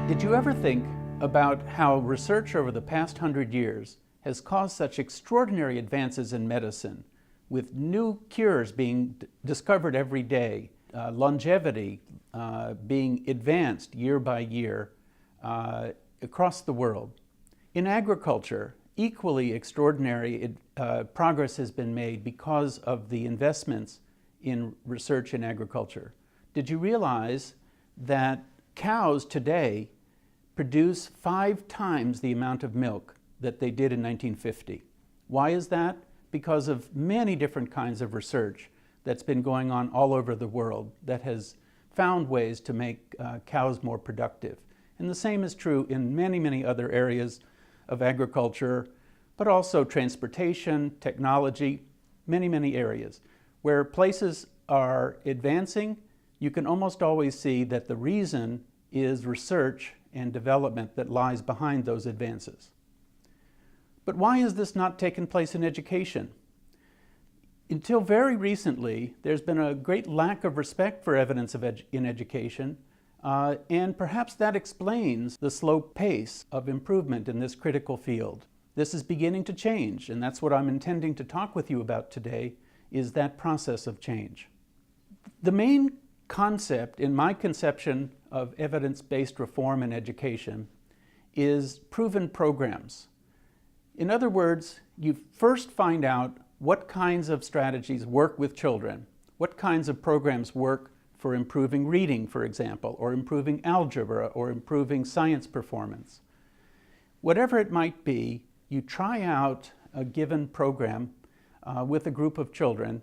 Did you ever think about how research over the past 100 years has caused such extraordinary advances in medicine, with new cures being discovered every day, longevity being advanced year by year across the world? In agriculture, equally extraordinary progress has been made because of the investments in research in agriculture. Did you realize that cows today produce 5 times the amount of milk that they did in 1950? Why is that? Because of many different kinds of research that's been going on all over the world that has found ways to make cows more productive. And the same is true in many, many other areas of agriculture, but also transportation, technology, many, many areas. Where places are advancing, you can almost always see that the reason is research and development that lies behind those advances. But why has this not taken place in education? Until very recently, there's been a great lack of respect for evidence in education, and perhaps that explains the slow pace of improvement in this critical field. This is beginning to change, and that's what I'm intending to talk with you about today, is that process of change. The main concept in my conception of evidence-based reform in education is proven programs. In other words, you first find out what kinds of strategies work with children, what kinds of programs work for improving reading, for example, or improving algebra, or improving science performance. Whatever it might be, you try out a given program with a group of children,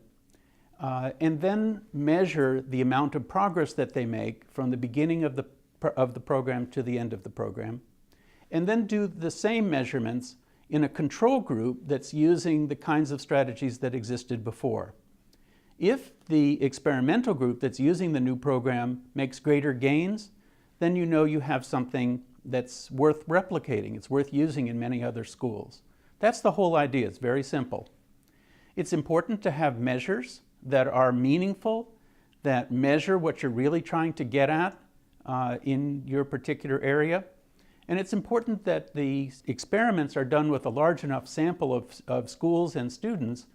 and then measure the amount of progress that they make from the beginning of the program to the end of the program, and then do the same measurements in a control group that's using the kinds of strategies that existed before. If the experimental group that's using the new program makes greater gains, then you know you have something that's worth replicating. It's worth using in many other schools. That's the whole idea. It's very simple. It's important to have measures that are meaningful, that measure what you're really trying to get at in your particular area. And it's important that the experiments are done with a large enough sample of schools and students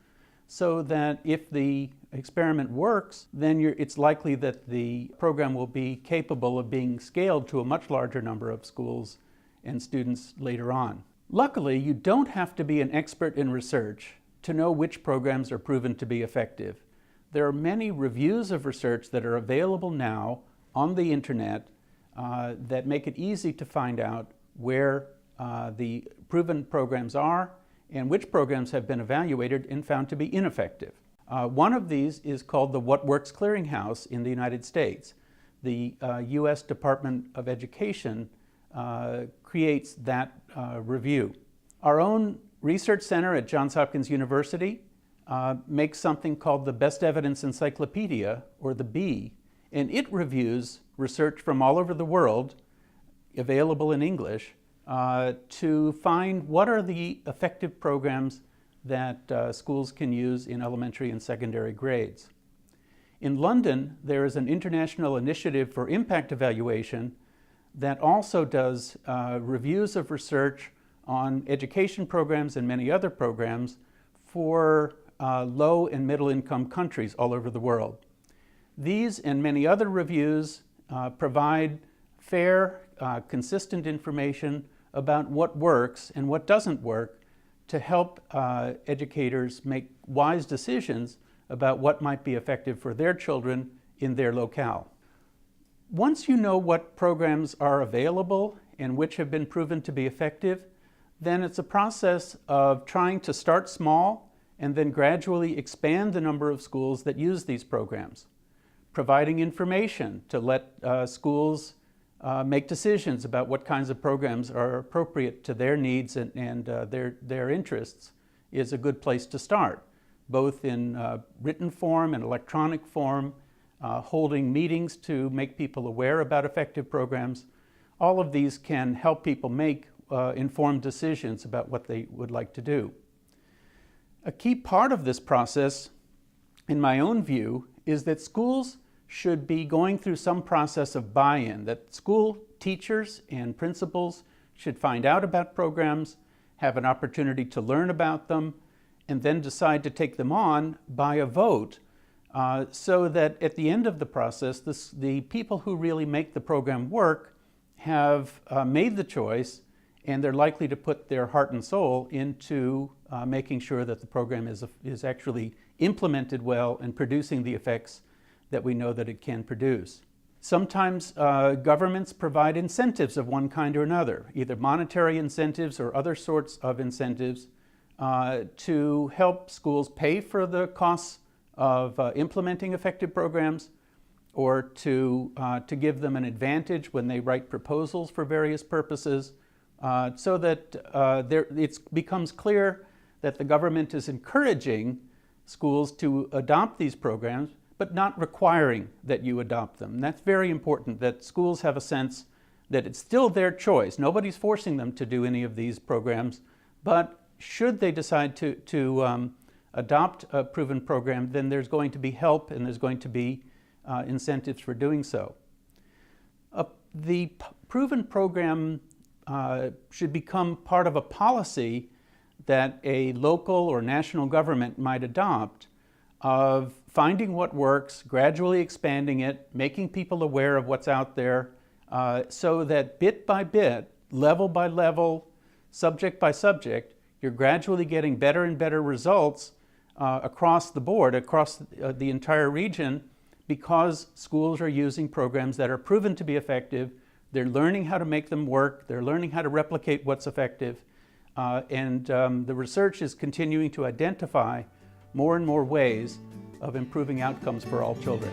so that if the experiment works, then it's likely that the program will be capable of being scaled to a much larger number of schools and students later on. Luckily, you don't have to be an expert in research to know which programs are proven to be effective. There are many reviews of research that are available now on the internet that make it easy to find out where the proven programs are and which programs have been evaluated and found to be ineffective. One of these is called the What Works Clearinghouse in the United States. The U.S. Department of Education creates that review. Our own research center at Johns Hopkins University makes something called the Best Evidence Encyclopedia, or the B, and it reviews research from all over the world, available in English, to find what are the effective programs that schools can use in elementary and secondary grades. In London, there is an international initiative for impact evaluation that also does reviews of research on education programs and many other programs for low and middle income countries all over the world. These and many other reviews provide fair, consistent information about what works and what doesn't work to help educators make wise decisions about what might be effective for their children in their locale. Once you know what programs are available and which have been proven to be effective, then it's a process of trying to start small and then gradually expand the number of schools that use these programs. Providing information to let schools make decisions about what kinds of programs are appropriate to their needs and their interests is a good place to start, both in written form and electronic form, holding meetings to make people aware about effective programs. All of these can help people make informed decisions about what they would like to do. A key part of this process, in my own view, is that schools should be going through some process of buy-in, that school teachers and principals should find out about programs, have an opportunity to learn about them, and then decide to take them on by a vote, so that at the end of the process, the people who really make the program work have made the choice, and they're likely to put their heart and soul into making sure that the program is actually implemented well and producing the effects that we know that it can produce. Sometimes governments provide incentives of one kind or another, either monetary incentives or other sorts of incentives to help schools pay for the costs of implementing effective programs, or to give them an advantage when they write proposals for various purposes, so that it becomes clear that the government is encouraging schools to adopt these programs, but not requiring that you adopt them. And that's very important, that schools have a sense that it's still their choice. Nobody's forcing them to do any of these programs, but should they decide to adopt a proven program, then there's going to be help and there's going to be incentives for doing so. The proven program should become part of a policy that a local or national government might adopt, of finding what works, gradually expanding it, making people aware of what's out there, so that bit by bit, level by level, subject by subject, you're gradually getting better and better results across the board, across the entire region, because schools are using programs that are proven to be effective. They're learning how to make them work. They're learning how to replicate what's effective. And the research is continuing to identify more and more ways of improving outcomes for all children.